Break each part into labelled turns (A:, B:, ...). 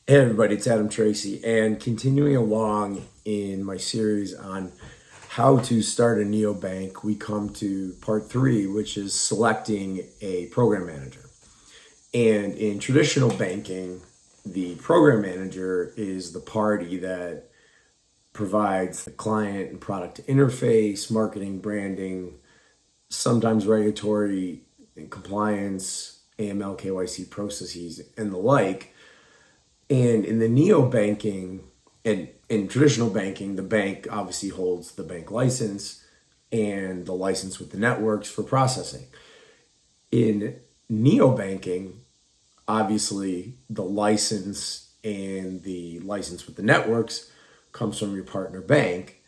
A: Hey everybody, it's Tracy, and continuing along in my series on how to start a neobank, we come to part 3, which is selecting a program manager. And in traditional banking, the program manager is the party that provides the client and product interface, marketing, branding, sometimes regulatory and compliance, AML, KYC processes, and the like. And in the neobanking and in traditional banking, the bank obviously holds the bank license and the license with the networks for processing. In neobanking, obviously the license and the license with the networks comes from your partner bank.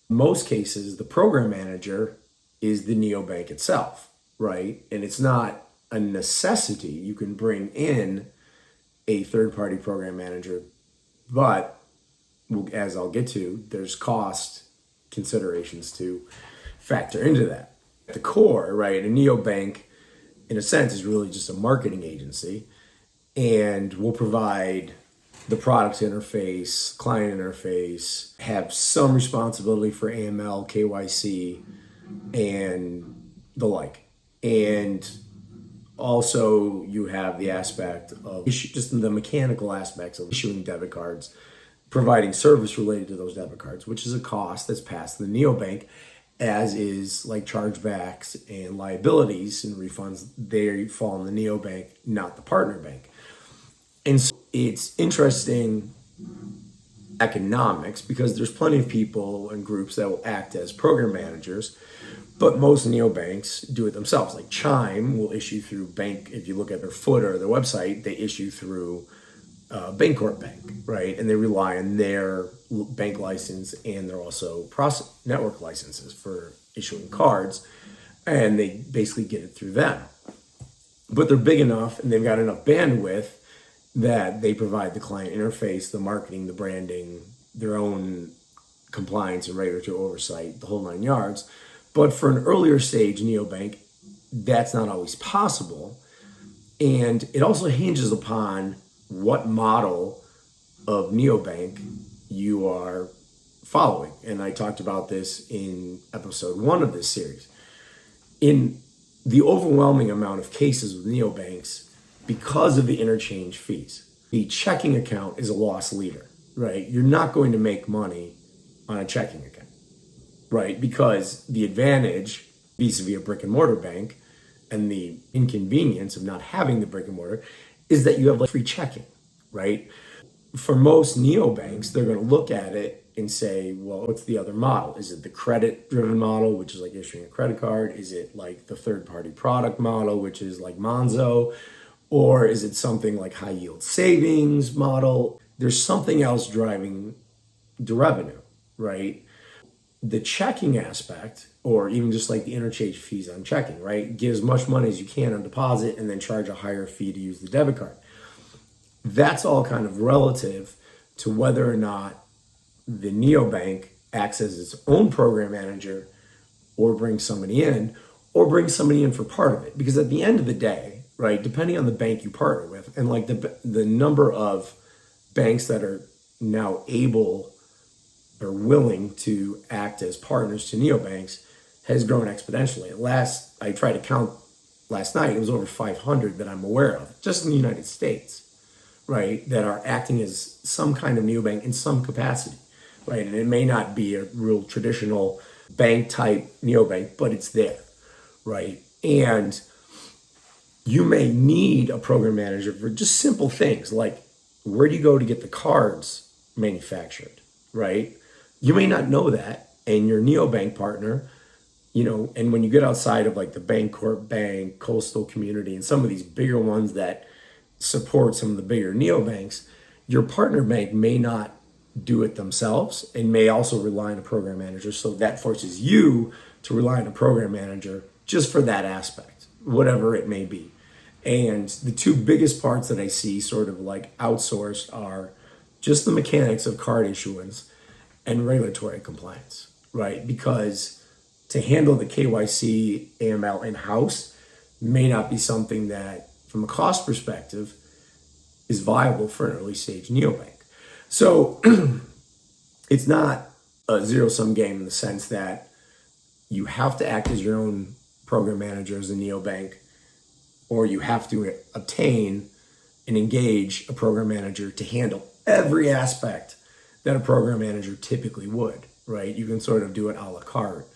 A: In most cases, the program manager is the neobank itself, right? And it's not a necessity. You can bring in a third-party program manager, but as I'll get to, there's cost considerations to factor into that. At the core, right, a neobank, in a sense, is really just a marketing agency, and will provide the product interface, client interface, have some responsibility for AML, KYC, and the like. And also, you have the aspect of just the mechanical aspects of issuing debit cards, providing service related to those debit cards, which is a cost that's passed to the neobank, as is like chargebacks and liabilities and refunds. They fall in the neobank, not the partner bank. And so it's interesting economics because there's plenty of people and groups that will act as program managers, but most neobanks do it themselves. Like Chime will issue through bank. If you look at their footer or their website, they issue through Bancorp Bank, right? And they rely on their bank license, and they're also network licenses for issuing cards, and they basically get it through them. But they're big enough and they've got enough bandwidth that they provide the client interface, the marketing, the branding, their own compliance and regulatory oversight, the whole 9 yards. But for an earlier stage neobank, that's not always possible. And it also hinges upon what model of neobank you are following. And I talked about this in episode 1 of this series. In the overwhelming amount of cases with neobanks, because of the interchange fees, the checking account is a loss leader, right? You're not going to make money on a checking account, right? Because the advantage vis-a-vis a brick and mortar bank and the inconvenience of not having the brick and mortar is that you have like free checking, right? For most neobanks, they're going to look at it and say, well, what's the other model? Is it the credit driven model, which is like issuing a credit card? Is it like the third party product model, which is like Monzo? Or is it something like high yield savings model? There's something else driving the revenue, right? The checking aspect, or even just like the interchange fees on checking, right? Give as much money as you can on deposit and then charge a higher fee to use the debit card. That's all kind of relative to whether or not the neobank acts as its own program manager or brings somebody in for part of it. Because at the end of the day, right, depending on the bank you partner with, and like the number of banks that are now able or willing to act as partners to neobanks has grown exponentially. I tried to count last night, it was over 500 that I'm aware of, just in the United States, right, that are acting as some kind of neobank in some capacity, right? And it may not be a real traditional bank type neobank, but it's there, right? And you may need a program manager for just simple things like where do you go to get the cards manufactured, right? You may not know that, and your neobank partner, and when you get outside of like the Bancorp Bank, Coastal Community, and some of these bigger ones that support some of the bigger neobanks, your partner bank may not do it themselves and may also rely on a program manager. So that forces you to rely on a program manager just for that aspect, whatever it may be. And the two biggest parts that I see sort of like outsourced are just the mechanics of card issuance and regulatory compliance, right? Because to handle the KYC, AML in-house may not be something that, from a cost perspective, is viable for an early stage neobank. So it's not a zero-sum game in the sense that you have to act as your own program manager as a neobank, or you have to obtain and engage a program manager to handle every aspect that a program manager typically would, right? You can sort of do it a la carte.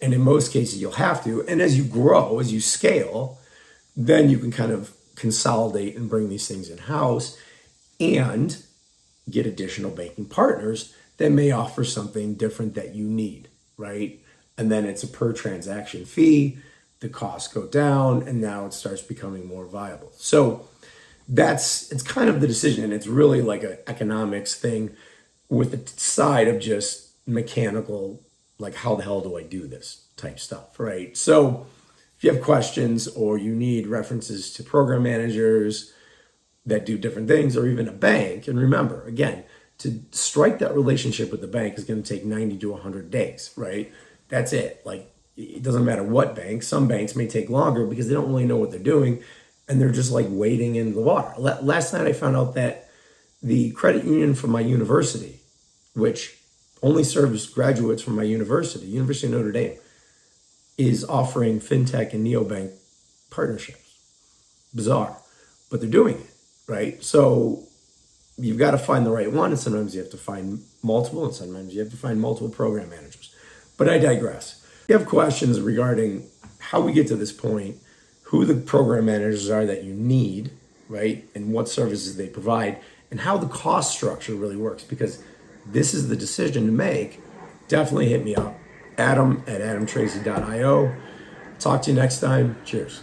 A: And in most cases, you'll have to. And as you grow, as you scale, then you can kind of consolidate and bring these things in-house and get additional banking partners that may offer something different that you need, right? And then it's a per transaction fee, the costs go down, and now it starts becoming more viable. So it's kind of the decision, and it's really like an economics thing with the side of just mechanical, like how the hell do I do this type stuff, right? So if you have questions or you need references to program managers that do different things, or even a bank, and remember, again, to strike that relationship with the bank is going to take 90 to 100 days, right? That's it. Like, it doesn't matter what bank. Some banks may take longer because they don't really know what they're doing, and they're just like wading in the water. Last night I found out that the credit union from my university, which only serves graduates from my university, University of Notre Dame, is offering fintech and neobank partnerships. Bizarre, but they're doing it, right? So you've got to find the right one, and sometimes you have to find multiple, and sometimes you have to find multiple program managers. But I digress. If you have questions regarding how we get to this point, who the program managers are that you need, right, and what services they provide, and how the cost structure really works, because this is the decision to make, definitely hit me up. Adam at adamtracy.io. Talk to you next time. Cheers.